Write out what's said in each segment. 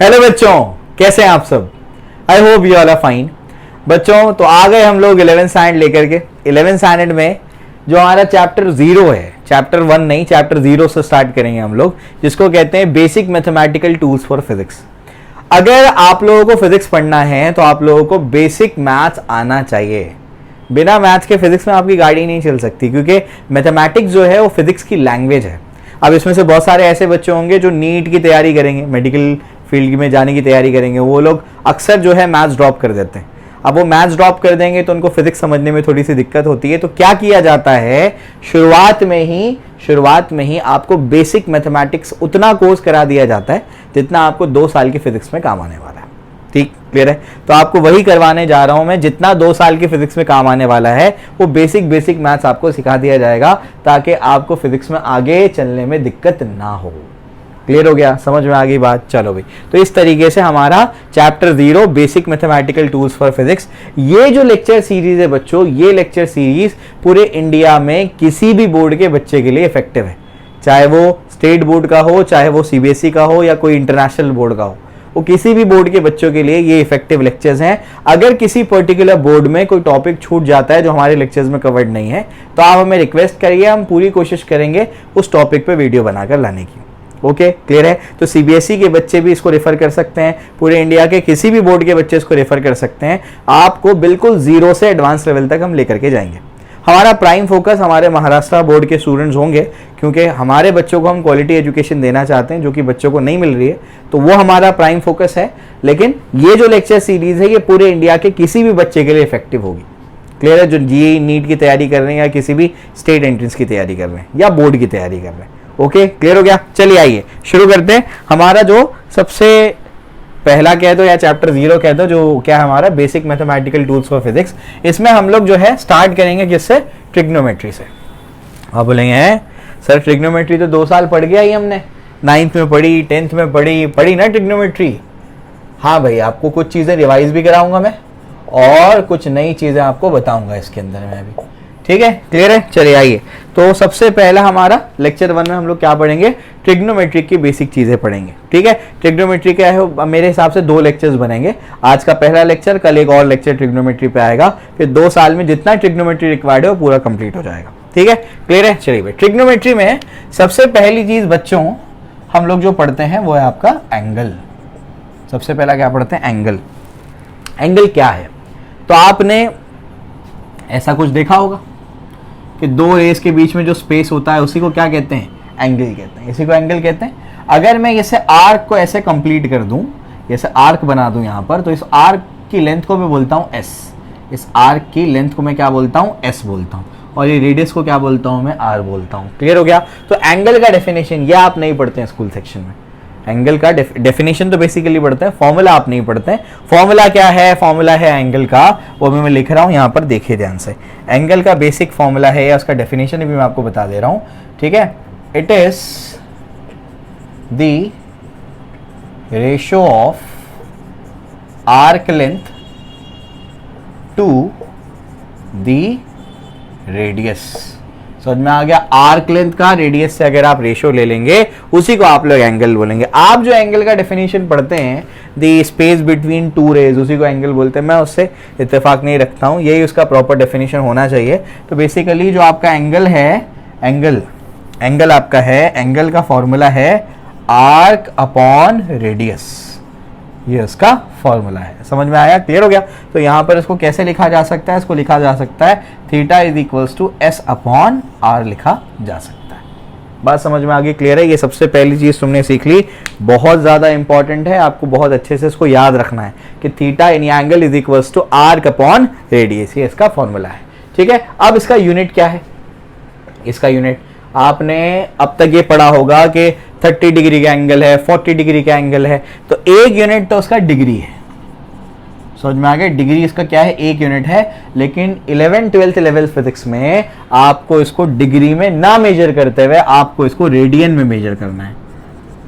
Hello बच्चों, कैसे हैं आप सब। I hope you all are fine. बच्चों तो आ गए हम लोग 11th स्टैंडर्ड लेकर के। 11th स्टैंडर्ड में जो हमारा चैप्टर 0 है, चैप्टर 1 नहीं, चैप्टर 0 से स्टार्ट करेंगे हम लोग, जिसको कहते हैं basic mathematical tools for physics. अगर आप लोगों को फिजिक्स पढ़ना है तो आप लोगों को बेसिक मैथ्स आना चाहिए। बिना मैथ्स के फिजिक्स में आपकी गाड़ी नहीं चल सकती, क्योंकि मैथमेटिक्स जो है वो फिजिक्स की लैंग्वेज है। अब इसमें से बहुत सारे ऐसे बच्चे होंगे जो नीट की तैयारी करेंगे, मेडिकल फील्ड में जाने की तैयारी करेंगे, वो लोग अक्सर जो है मैथ्स ड्रॉप कर देते हैं। अब वो मैथ्स ड्रॉप कर देंगे तो उनको फिजिक्स समझने में थोड़ी सी दिक्कत होती है। तो क्या किया जाता है, शुरुआत में ही आपको बेसिक मैथमेटिक्स उतना कोर्स करा दिया जाता है जितना आपको 2 साल की फिजिक्स में काम आने वाला है। ठीक, क्लियर है। तो आपको वही करवाने जा रहा हूं मैं, जितना 2 साल की फिजिक्स में काम आने वाला है वो बेसिक मैथ्स आपको सिखा दिया जाएगा, ताकि आपको फिजिक्स में आगे चलने में दिक्कत ना हो। क्लियर हो गया, समझ में आ गई बात। चलो भाई, तो इस तरीके से हमारा chapter 0 basic mathematical tools for physics, ये जो लेक्चर सीरीज है बच्चों, ये लेक्चर सीरीज पूरे इंडिया में किसी भी बोर्ड के बच्चे के लिए इफेक्टिव है, चाहे वो स्टेट बोर्ड का हो, चाहे वो सीबीएसई का हो, या कोई इंटरनेशनल बोर्ड का हो। वो किसी भी बोर्ड के बच्चों के लिए ये इफेक्टिव लेक्चर्स हैं। अगर किसी पर्टिकुलर बोर्ड में कोई टॉपिक छूट जाता है जो हमारे लेक्चर्स में कवर्ड नहीं है, तो आप हमें रिक्वेस्ट करिए, हम पूरी कोशिश करेंगे उस टॉपिक पे वीडियो बनाकर लाने की। ओके, क्लियर है। तो सीबीएसई के बच्चे भी इसको रेफर कर सकते हैं, पूरे इंडिया के किसी भी बोर्ड के बच्चे इसको रेफर कर सकते हैं। आपको बिल्कुल 0 से एडवांस लेवल तक हम लेकर के जाएंगे। हमारा प्राइम फोकस हमारे महाराष्ट्र बोर्ड के स्टूडेंट्स होंगे, क्योंकि हमारे बच्चों को हम क्वालिटी एजुकेशन देना चाहते हैं जो कि बच्चों को नहीं मिल रही है, तो वो हमारा प्राइम फोकस है। लेकिन ये जो लेक्चर सीरीज है ये पूरे इंडिया के किसी भी बच्चे के लिए इफेक्टिव होगी। क्लियर है, जो जीई नीट की तैयारी कर रहे हैं, या किसी भी स्टेट एंट्रेंस की तैयारी कर रहे हैं, या बोर्ड की तैयारी कर रहे हैं। ओके, क्लियर हो गया। चलिए आइए शुरू करते हैं। हमारा जो सबसे पहला कह दो या चैप्टर 0 कह दो, जो क्या है हमारा basic mathematical tools for physics, इसमें हम लोग जो है स्टार्ट करेंगे किससे, ट्रिग्नोमेट्री से। आप बोलेंगे सर ट्रिग्नोमेट्री तो 2 साल पढ़ गया ही हमने, 9th में पढ़ी, 10th में पढ़ी ना ट्रिग्नोमेट्री। हाँ भाई, आपको कुछ चीजें रिवाइज भी कराऊंगा मैं, और कुछ नई चीजें आपको बताऊंगा इसके अंदर में अभी। ठीक है, क्लियर है। चलिए आइए, तो सबसे पहला हमारा लेक्चर 1 में हम लोग क्या पढ़ेंगे, ट्रिग्नोमेट्री की बेसिक चीजें पढ़ेंगे। ठीक है, ट्रिग्नोमेट्री क्या है, मेरे हिसाब से 2 लेक्चर्स बनेंगे। आज का पहला लेक्चर, कल एक और लेक्चर ट्रिग्नोमेट्री पे आएगा, फिर 2 साल में जितना ट्रिग्नोमेट्री रिक्वायर्ड है वो पूरा कंप्लीट हो जाएगा। ठीक है, क्लियर है। चलिए भाई, ट्रिग्नोमेट्री में सबसे पहली चीज बच्चों हम लोग जो पढ़ते हैं वो है आपका एंगल। सबसे पहला क्या पढ़ते हैं, एंगल। एंगल क्या है, तो आपने ऐसा कुछ देखा होगा कि 2 रेस के बीच में जो स्पेस होता है उसी को क्या कहते हैं, एंगल कहते हैं। इसी को एंगल कहते हैं। अगर मैं जैसे आर्क को ऐसे कंप्लीट कर दूं, जैसे आर्क बना दूं यहाँ पर, तो इस आर्क की लेंथ को मैं बोलता हूँ एस। इस आर्क की लेंथ को मैं क्या बोलता हूँ, एस बोलता हूँ, और ये रेडियस को क्या बोलता हूँ मैं, आर बोलता हूँ। क्लियर हो गया। तो एंगल का डेफिनेशन ये आप नहीं पढ़ते हैं स्कूल सेक्शन में। एंगल का डेफिनेशन तो बेसिकली पढ़ते हैं, फॉर्मूला आप नहीं पढ़ते हैं। फॉर्मूला क्या है, फॉर्मूला है एंगल का, वो भी मैं लिख रहा हूं यहाँ पर, देखिए ध्यान से। एंगल का बेसिक फॉर्मूला है, या उसका डेफिनेशन भी मैं आपको बता दे रहा हूं। ठीक है, it is the ratio of arc length to the radius. समझ में आ गया। आर्क लेंथ का रेडियस से अगर आप रेशियो ले लेंगे, उसी को आप लोग एंगल बोलेंगे। आप जो एंगल का डेफिनेशन पढ़ते हैं, द स्पेस बिटवीन 2 रेज, उसी को एंगल बोलते हैं। मैं उससे इत्तेफाक नहीं रखता हूं, यही उसका प्रॉपर डेफिनेशन होना चाहिए। तो बेसिकली जो आपका एंगल है, एंगल आपका है, एंगल का फॉर्मूला है आर्क अपॉन रेडियस, ये उसका फॉर्मूला है। समझ में आया, क्लियर हो गया। तो यहां पर इसको कैसे लिखा जा सकता है, इसको लिखा जा सकता है theta is equals to S upon R लिखा जा सकता है। बात समझ में आ गई, क्लियर है। ये सबसे पहली चीज तुमने सीख ली, बहुत ज्यादा इंपॉर्टेंट है, आपको बहुत अच्छे से इसको याद रखना है कि theta in angle is equals to arc upon radius, ये इसका फॉर्मूला है। ठीक है, अब इसका यूनिट क्या है, इसका यूनिट आपने अब तक ये पढ़ा होगा कि 30 डिग्री का एंगल है, 40 डिग्री का एंगल है, तो एक यूनिट तो उसका डिग्री है। समझ में आ गया, डिग्री इसका क्या है, एक यूनिट है। लेकिन 11th 12th लेवल फिजिक्स में आपको इसको डिग्री में ना मेजर करते हुए आपको इसको रेडियन में मेजर करना है,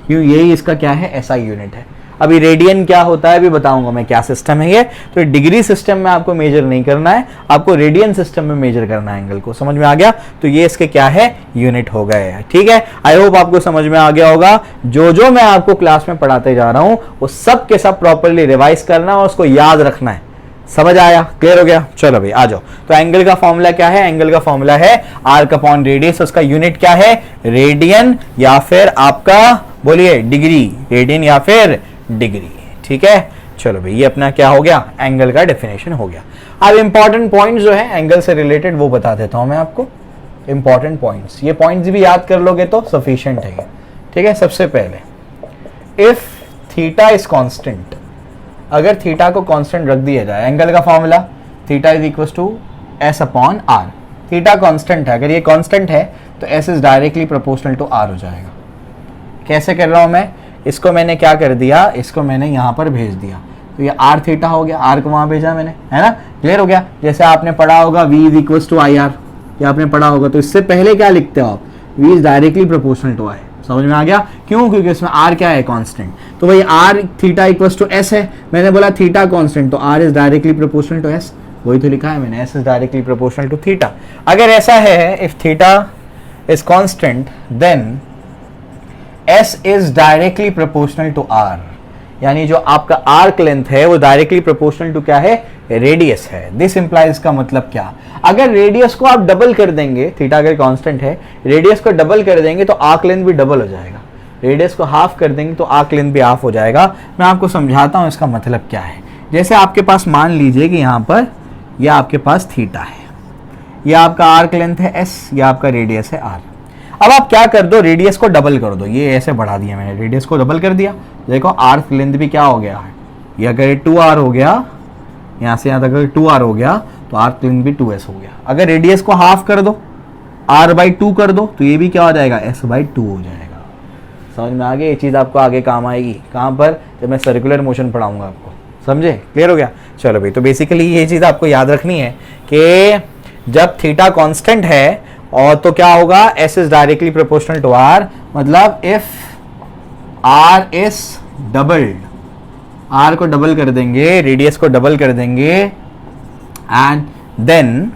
क्यों, यही इसका क्या है, ऐसा यूनिट है। अभी रेडियन क्या होता है अभी बताऊंगा मैं, क्या सिस्टम है ये। तो डिग्री सिस्टम में आपको मेजर नहीं करना है, आपको रेडियन सिस्टम में मेजर करना है एंगल को। समझ में आ गया? तो ये इसके क्या है, यूनिट हो गए। ठीक है, आई होप आपको समझ में आ गया होगा। जो जो मैं आपको क्लास में पढ़ाते जा रहा हूं वो सब के सब प्रॉपर्ली रिवाइज करना और उसको याद रखना है। समझ आया? क्लियर हो गया? चलो भाई आ जाओ। तो एंगल का फॉर्मूला क्या है? एंगल का फॉर्मूला है आर्क अपॉन रेडियस। उसका यूनिट क्या है? रेडियन या फिर आपका बोलिए डिग्री, रेडियन या फिर डिग्री। ठीक है, चलो भाई ये अपना क्या हो गया, एंगल का डेफिनेशन हो गया। अब इंपॉर्टेंट पॉइंट्स जो है एंगल से रिलेटेड वो बता देता हूं मैं आपको। इंपॉर्टेंट पॉइंट्स, ये पॉइंट्स भी याद कर लोगे तो सफिशिएंट है। ठीक है, सबसे पहले इफ थीटा इज कांस्टेंट, अगर थीटा को कांस्टेंट रख दिया जाए, एंगल का formula theta is equal to S upon R. Theta constant है, अगर ये कांस्टेंट है तो S is directly proportional to R हो जाएगा। कैसे कर रहा हूं मैं? इसको मैंने क्या कर दिया, इसको मैंने यहां पर भेज दिया, तो ये आर थीटा हो गया, आर को वहां भेजा मैंने, है ना? क्लियर हो गया? जैसे आपने पढ़ा होगा v is equal to I R, ये आपने पढ़ा होगा। तो इससे पहले क्या लिखते हो आप? v is directly proportional to I. समझ में आ गया? क्यों? क्योंकि इसमें r क्या है, कांस्टेंट। तो भाई r theta equals to s है, मैंने बोला थीटा कांस्टेंट तो r is directly proportional to s, वही तो लिखा है मैंने, s is directly proportional to theta. अगर ऐसा है, if theta is constant then s is directly proportional to r, यानी जो आपका आर्क लेंथ है वो डायरेक्टली प्रोपोर्शनल टू क्या है, रेडियस है। दिस इंप्लाइज का मतलब क्या, अगर रेडियस को आप डबल कर देंगे, थीटा अगर कांस्टेंट है, रेडियस को डबल कर देंगे तो आर्क लेंथ भी डबल हो जाएगा। रेडियस को हाफ कर देंगे तो आर्क लेंथ भी हाफ हो जाएगा। मैं आपको समझाता हूं इसका मतलब क्या है। जैसे आपके पास मान लीजिए कि यहां पर यह आपके पास थीटा है, यह आपका आर्क लेंथ है s, यह आपका रेडियस है r। अब आप क्या कर दो, रेडियस को डबल कर दो। ये ऐसे बढ़ा दिया मैंने, रेडियस को डबल कर दिया, देखो आर्क लेंथ भी क्या हो गया है, ये अगर 2r हो गया, यहां से यहां तक अगर 2r हो गया तो आर्क लेंथ भी 2s हो गया। अगर रेडियस को हाफ कर दो, r/2 कर दो, तो ये भी क्या हो जाएगा, s/2 हो जाएगा। समझ में आ गया? ये चीज आपको आगे काम आएगी, कहां पर, जब मैं सर्कुलर मोशन पढ़ाऊंगा आपको। समझे? क्लियर हो गया? चलो भाई, तो बेसिकली ये चीज आपको याद रखनी है कि जब थीटा कांस्टेंट है और तो क्या होगा, s is directly proportional to r, मतलब if r is doubled, r को डबल कर देंगे, रेडियस को डबल कर देंगे, and then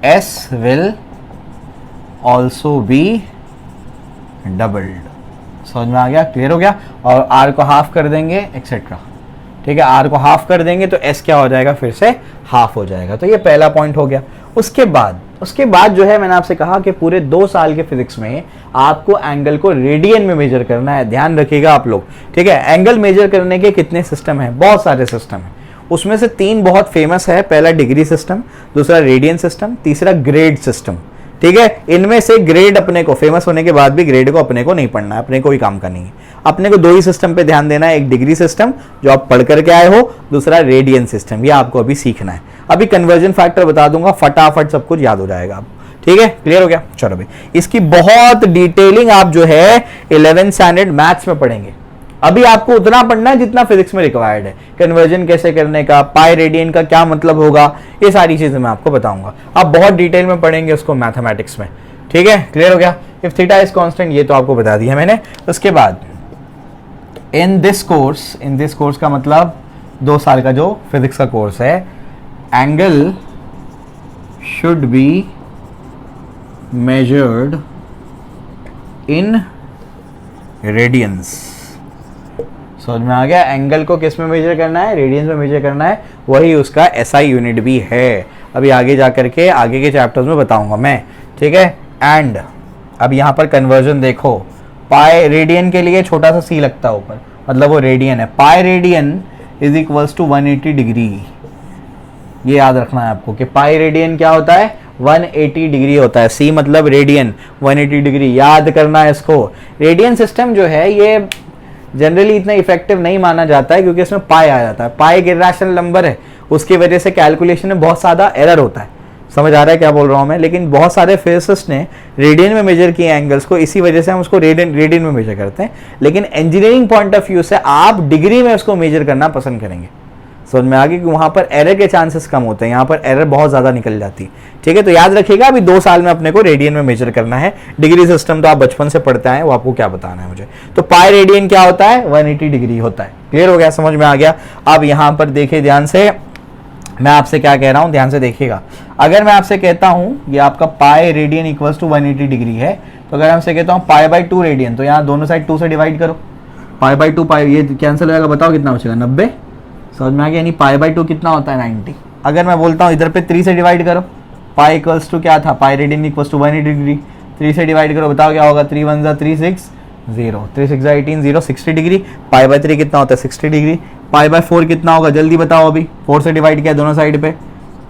s will also be doubled. समझ में आ गया? क्लियर हो गया? और r को हाफ कर देंगे एक्सेट्रा। ठीक है, r को हाफ कर देंगे तो s क्या हो जाएगा, फिर से हाफ हो जाएगा। तो ये पहला पॉइंट हो गया। उसके बाद जो है, मैंने आपसे कहा कि पूरे 2 साल के फिजिक्स में आपको एंगल को रेडियन में मेजर करना है। ध्यान रखिएगा आप लोग। ठीक है, एंगल मेजर करने के कितने सिस्टम हैं, बहुत सारे सिस्टम हैं। उसमें से 3 बहुत फेमस है, पहला डिग्री सिस्टम, दूसरा रेडियन सिस्टम, तीसरा ग्रेड सिस्टम। ठीक है, इनमें से ग्रेड अपने को, फेमस होने के बाद भी ग्रेड को अपने को नहीं पढ़ना है, अपने को ही काम करनी है। अपने को 2 ही सिस्टम पे ध्यान देना है, एक डिग्री सिस्टम जो आप पढ़ करके आए हो, दूसरा रेडियन सिस्टम, ये आपको अभी सीखना है। अभी कन्वर्जन फैक्टर बता दूंगा, फटाफट सब कुछ याद हो जाएगा आप। ठीक है, क्लियर हो गया? चलो भाई, इसकी बहुत डिटेलिंग आप जो है 11th स्टैंडर्ड मैथ्स में पढ़ेंगे। अभी आपको उतना पढ़ना है जितना फिजिक्स में रिक्वायर्ड है। कन्वर्जन कैसे करने का, पाई रेडियन का क्या मतलब होगा, ये सारी चीजें मैं आपको बताऊंगा। आप बहुत डिटेल में पढ़ेंगे उसको मैथमेटिक्स में। ठीक है, क्लियर हो गया? इफ थीटा इज कांस्टेंट, ये तो आपको बता दिया मैंने। उसके बाद इन दिस कोर्स का मतलब 2 साल का जो फिजिक्स का कोर्स है, angle should be measured in radiance. समझ में आ गया? एंगल को किस में मेजर करना है, रेडियंस में मेजर करना है, वही उसका SI यूनिट भी है। अभी आगे जा करके आगे के चैप्टर्स में बताऊंगा मैं। ठीक है, एंड अब यहां पर कन्वर्जन देखो, पाई रेडियन के लिए छोटा सा सी लगता है ऊपर, मतलब वो रेडियन है। Pi radian is equals to 180 degree. ये याद रखना है आपको कि पाई रेडियन क्या होता है, 180 डिग्री होता है। सी मतलब रेडियन, 180 डिग्री याद करना है इसको। रेडियन सिस्टम जो है ये जनरली इतना इफेक्टिव नहीं माना जाता है क्योंकि इसमें पाई आ जाता है। पाई एक इरेशनल नंबर है, उसकी वजह से कैलकुलेशन में बहुत ज़्यादा एरर होता है। समझ आ रहा है क्या बोल रहा हूँ मैं? लेकिन बहुत सारे फिजिसिस्ट ने रेडियन में मेजर किए एंगल्स को, इसी वजह से हम उसको रेडियन में मेजर करते हैं। लेकिन इंजीनियरिंग पॉइंट ऑफ व्यू से आप डिग्री में उसको मेजर करना पसंद करेंगे। समझ में आ गया कि वहाँ पर एरर के चांसेस कम होते हैं, यहाँ पर एरर बहुत ज़्यादा निकल जाती है। ठीक है, तो याद रखिएगा अभी 2 साल में अपने को रेडियन में मेजर करना है। डिग्री सिस्टम तो आप बचपन से पढ़ते आए, वो आपको क्या बताना है मुझे। तो पाई रेडियन क्या होता है, 180 डिग्री होता है। क्लियर हो गया, समझ में आ गया। अब यहाँ पर देखिए ध्यान से, मैं आपसे क्या कह रहा हूँ, ध्यान से देखिएगा। अगर मैं आपसे कहता हूँ ये आपका pi radian equals to 180 degree है, तो अगर आपसे कहता हूँ पाई बाई 2 रेडियन, तो यहाँ दोनों साइड 2 से डिवाइड करो। पाई बाई 2 पाई, ये कैंसिल हो जाएगा, बताओ कितना बचेगा, 90। समझ में आ गया, यानी पाई बाई 2 कितना होता है, 90। अगर मैं बोलता हूँ इधर पे 3 से डिवाइड करो, पाई इक्वल्स टू क्या था, pi radian equals to 180 degree, 3 से डिवाइड करो, बताओ क्या होगा, 3 1 3 6 0, 3 6 18 0, 60 डिग्री। पाई बाई 3 कितना होता है, 60 डिग्री। पाई बाई 4 कितना होगा, जल्दी बताओ अभी, 4 से डिवाइड किया दोनों साइड पे,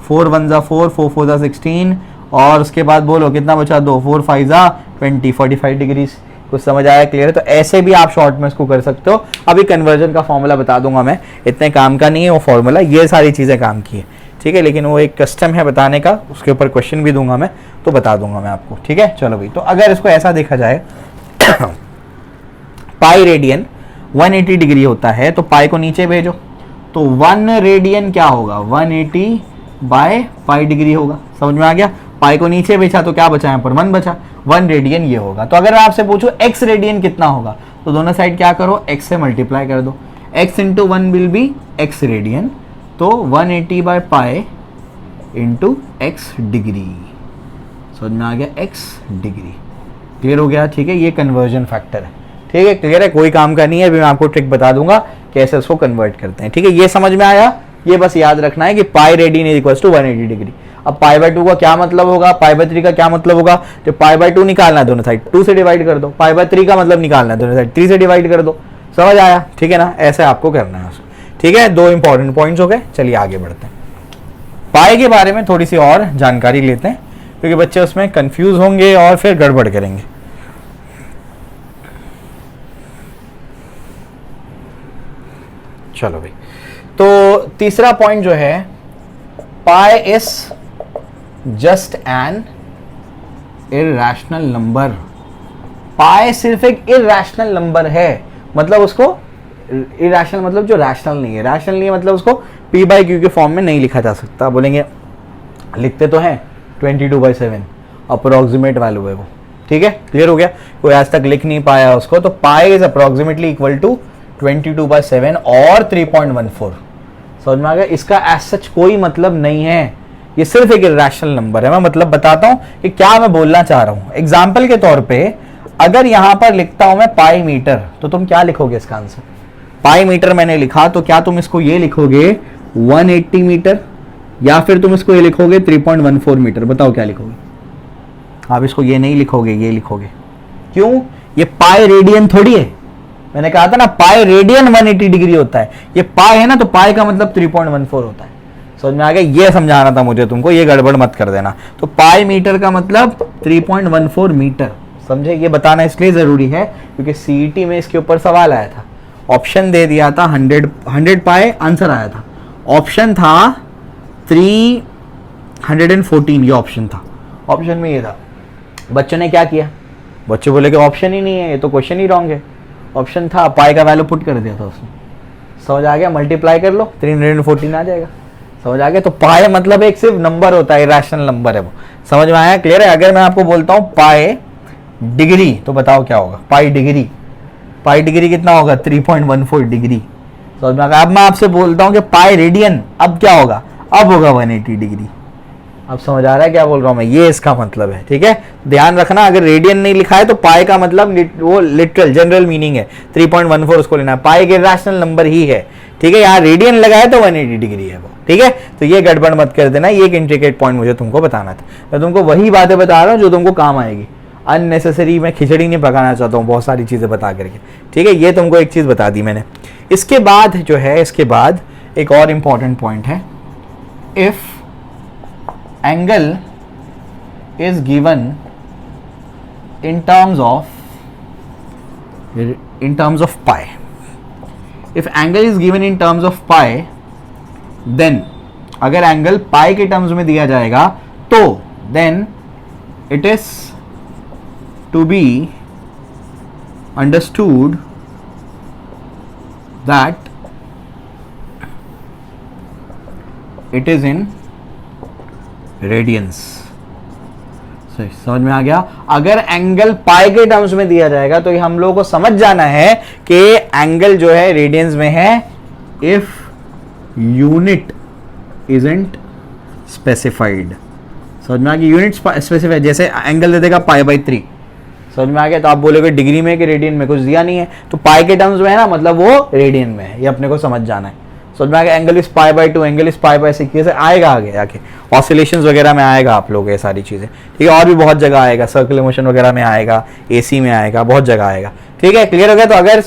4 1 4, 4 4 16, और उसके बाद बोलो कितना बचा, 2 4 5 20, 45 डिग्री। कुछ समझ आया, क्लियर है। तो ऐसे भी आप शॉर्ट में इसको कर सकते हो। अभी कन्वर्जन का फॉर्मूला बता दूंगा मैं, इतने काम का नहीं है वो फॉर्मूला, ये सारी चीज़ें काम की है। ठीक है, लेकिन वो एक कस्टम है बताने का, उसके ऊपर क्वेश्चन भी दूंगा मैं, तो बता दूंगा मैं आपको। ठीक है, चलो भाई, तो अगर इसको ऐसा देखा जाए पाई रेडियन 180 डिग्री होता है, तो पाई को नीचे भेजो, तो 1 रेडियन क्या होगा, 180 बाय पाई डिग्री होगा। समझ में आ गया। पाई को नीचे भेजा तो क्या बचा, यहाँ पर 1 बचा, 1 रेडियन ये होगा। तो अगर मैं आपसे पूछूं x रेडियन कितना होगा, तो दोनों साइड क्या करो, x से मल्टीप्लाई कर दो, x into 1 will be x radian, तो 180 by pi into x degree. समझ में आ गया, x डिग्री। क्लियर हो गया। ठीक है, ये कन्वर्जन फैक्टर है। ठीक है, क्लियर है, कोई काम का नहीं है। अभी मैं आपको ट्रिक बता दूंगा कैसे उसको कन्वर्ट करते हैं। ठीक है, ये समझ में आया। ये बस याद रखना है कि pi radian is equal to 180 degree. अब पाई बाई 2 का क्या मतलब होगा, पाई बाई 3 का क्या मतलब होगा, तो पाई बाई 2 निकालना है दोनों साइड, 2 से डिवाइड कर दो। पाई बाई 3 का मतलब निकालना है दोनों साइड, 3 से डिवाइड कर दो। समझ आया, ठीक है ना, ऐसे आपको करना है उसको। ठीक है, 2 इंपॉर्टेंट पॉइंट्स हो गए। चलिए आगे बढ़ते हैं, पाई के बारे में थोड़ी सी और जानकारी लेते हैं, क्योंकि बच्चे उसमें कंफ्यूज होंगे और फिर गड़बड़ करेंगे। चलो भाई, तो तीसरा पॉइंट जो है, pi is just an irrational number. Pi सिर्फ एक इरैशनल नंबर है, मतलब उसको इरैशनल मतलब जो रैशनल नहीं है, रैशनल नहीं है मतलब उसको p बाई क्यू के फॉर्म में नहीं लिखा जा सकता। बोलेंगे लिखते तो हैं 22/7 अप्रोक्सीमेट वैल्यू है वो। ठीक है, क्लियर हो गया, कोई आज तक लिख नहीं पाया उसको। तो pi is approximately equal to 22/7 और 3.14। समझ में आ गया। इसका एज सच कोई मतलब नहीं है, ये सिर्फ एक इरैशनल नंबर है। मैं मतलब बताता हूं कि क्या मैं बोलना चाह रहा हूं। एग्जाम्पल के तौर पे अगर यहां पर लिखता हूं मैं पाई मीटर, तो तुम क्या लिखोगे इसका आंसर। पाई मीटर मैंने लिखा, तो क्या तुम इसको ये लिखोगे 180 मीटर, या फिर तुम इसको ये लिखोगे 3.14 मीटर। बताओ क्या लिखोगे आप। इसको ये नहीं लिखोगे, ये लिखोगे। क्यों, ये पाई रेडियन थोड़ी है। मैंने कहा था ना पाई रेडियन 180 डिग्री होता है, ये पाई है ना, तो पाई का मतलब 3.14 होता है। समझ में आ गया, ये समझाना था मुझे तुमको, ये गड़बड़ मत कर देना। तो पाई मीटर का मतलब 3.14 मीटर, समझे। ये बताना इसलिए जरूरी है क्योंकि सीईटी में इसके ऊपर सवाल आया था, ऑप्शन दे दिया था 100 पाई, आंसर आया था, ऑप्शन था 314, ये ऑप्शन था, ऑप्शन में ये था। बच्चों ने क्या किया, बच्चे बोले कि ऑप्शन ही नहीं है, ये तो क्वेश्चन ही रॉन्ग है। ऑप्शन था, पाई का वैल्यू पुट कर दिया था उसने। समझ आ गया, मल्टीप्लाई कर लो 314 आ जाएगा। समझ आ गया। तो पाई मतलब एक सिर्फ नंबर होता है, रैशनल नंबर है वो। समझ में आया, क्लियर है। अगर मैं आपको बोलता हूं पाई डिग्री, तो बताओ क्या होगा पाई डिग्री। पाई डिग्री कितना होगा 3.14 डिग्री। समझ में आ गया। अब मैं आपसे बोलता हूं कि पाई रेडियन, अब क्या होगा, अब होगा 180 डिग्री। अब समझ आ रहा है क्या बोल रहा हूं मैं, ये इसका मतलब है। ठीक है, ध्यान रखना, अगर रेडियन नहीं लिखा है तो पाई का मतलब वो लिटरल जनरल मीनिंग है 3.14 उसको लेना है। पाई के रैशनल नंबर ही है। ठीक है, यहाँ रेडियन लगा है तो 180 डिग्री है वो। ठीक है, तो ये गड़बड़ मत कर देना, ये एक इंट्रिकेट पॉइंट मुझे तुमको बताना था। मैं तुमको वही बातें बता रहा हूँ जो तुमको काम आएगी। अननेसेसरी मैं खिचड़ी नहीं पकाना चाहता हूँ बहुत सारी चीजें बता करके। ठीक है, ये तुमको एक चीज बता दी मैंने। इसके बाद जो है, इसके बाद एक और इंपॉर्टेंट पॉइंट है, if angle is given in terms of pi. If angle is given in terms of pi, then अगर एंगल पाई के टर्म्स में दिया जाएगा तो then it is to be understood that it is in radiance. समझ में आ गया। अगर एंगल पाई के टर्म्स में दिया जाएगा तो हम लोगों को समझ जाना है कि एंगल जो है रेडियंस में है इफ यूनिट इजंट स्पेसिफाइड। समझ में आ गया। यूनिट स्पेसिफाइड, जैसे एंगल दे देगा π/3, समझ में आ गया। तो आप बोलोगे डिग्री में कि रेडियन में, कुछ दिया नहीं है, तो पाई के टर्म्स में है ना, मतलब वो रेडियन में है, ये अपने को समझ जाना है। समझ में आ गया। एंगल इज π/2, एंगल इज π/6, ये आएगा आगे आके ऑसिलेशंस वगैरह में आएगा आप लोग ये सारी चीजें, ठीक है। और भी बहुत जगह आएगा, सर्कुलर मोशन वगैरह में आएगा, एसी में आएगा, बहुत जगह आएगा, ठीक है। क्लियर हो गया। तो अगर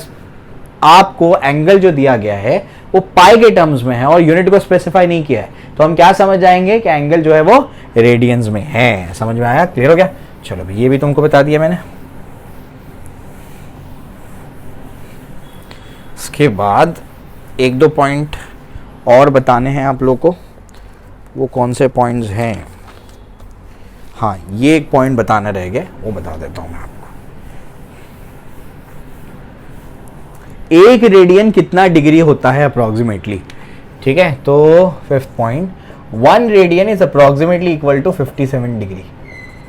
आपको एंगल जो दिया गया है वो पाई के टर्म्स में है और यूनिट को स्पेसिफाई नहीं किया है, तो हम क्या समझ जाएंगे कि एंगल जो है वो रेडियंस में है। समझ में आया? क्लियर हो गया। चलो भाई, ये भी तुमको बता दिया मैंने। इसके बाद एक दो पॉइंट और बताने हैं आप लोग को। वो कौन से पॉइंट्स हैं? हाँ, ये एक पॉइंट बताना रह गया, वो बता देता हूं मैं आपको। एक रेडियन कितना डिग्री होता है अप्रोक्सीमेटली, ठीक है। तो fifth point, 1 radian is approximately equal to 57 degree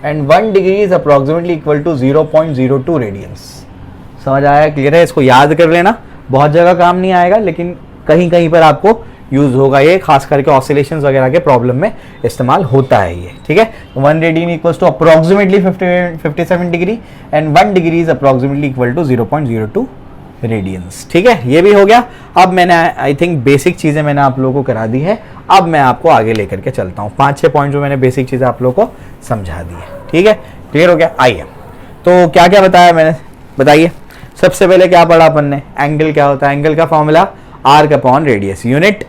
and 1 degree is approximately equal to 0.02 radians. समझ आया? क्लियर है? इसको याद कर लेना, बहुत जगह काम नहीं आएगा लेकिन कहीं कहीं पर आपको यूज होगा ये, खास करके ऑसिलेशंस वगैरह के प्रॉब्लम में इस्तेमाल होता है ये, ठीक है। 1 radian equals to approximately 57 degree and 1 degree is approximately equal to 0.02 radians, ठीक है। ये भी हो गया। अब मैंने आई थिंक बेसिक चीजें मैंने आप लोगों को करा दी है। अब मैं आपको आगे लेकर के चलता हूँ। 5-6 पॉइंट जो मैंने बेसिक चीजें आप लोगों को समझा दी है, ठीक है। क्लियर हो गया? आइए, तो क्या क्या बताया मैंने, बताइए। सबसे पहले क्या पढ़ा अपन ने? एंगल क्या होता है? एंगल का formula arc upon radius, unit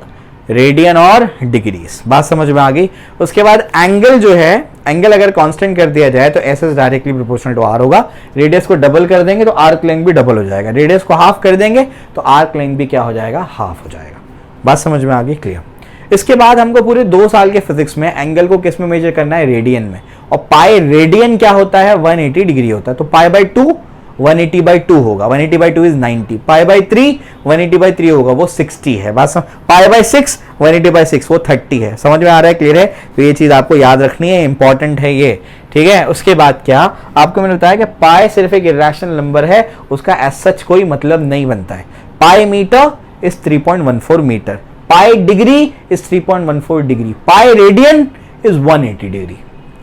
radian और डिग्रीज, बात समझ में आ गई। उसके बाद एंगल जो है, एंगल अगर कांस्टेंट कर दिया जाए तो S S directly proportional to R होगा। रेडियस को डबल कर देंगे तो आर्क लेंथ भी डबल हो जाएगा। रेडियस को हाफ कर देंगे तो आर्क लेंथ भी क्या हो जाएगा? हाफ हो जाएगा। बात समझ में आ गई? क्लियर। इसके बाद हमको पूरे 2 साल के फिजिक्स में एंगल को किस में मेजर करना है? रेडियन में। और पाई रेडियन क्या होता है? 180 डिग्री होता है। तो π/2 180/2 होगा, 180/2 इज 90, π/3 180/3 होगा, वो 60 है। बस π/6 180/6 वो 30 है। समझ में आ रहा है? क्लियर है? तो ये चीज आपको याद रखनी है, इंपॉर्टेंट है ये, ठीक है। उसके बाद क्या आपको मैंने बताया कि पाई सिर्फ एक इरेशनल नंबर है, उसका एज सच कोई मतलब नहीं बनता है। Pi meter is 3.14 meter, pi degree is 3.14 degree, pi radian is 180 degree.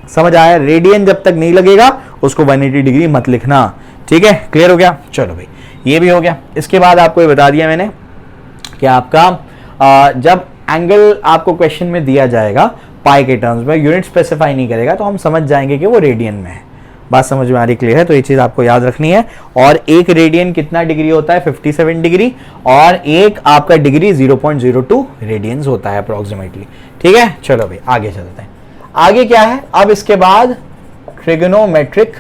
समझ आया? रेडियन जब तक नहीं लगेगा उसको 180 डिग्री मत लिखना, ठीक है। क्लियर हो गया? चलो भाई, ये भी हो गया। इसके बाद आपको ये बता दिया मैंने कि आपका जब एंगल आपको क्वेश्चन में दिया जाएगा पाई के टर्म्स में, यूनिट स्पेसिफाई नहीं करेगा तो हम समझ जाएंगे कि वो रेडियन में है। बात समझ में आ रही? क्लियर है? तो ये चीज आपको याद रखनी है। और एक रेडियन कितना डिग्री होता है? 57 डिग्री, और एक आपका डिग्री 0.02 रेडियंस होता है अप्रोक्सीमेटली, ठीक है। चलो भाई, आगे चलते हैं। आगे क्या है अब? इसके बाद ट्रिगोनोमेट्रिक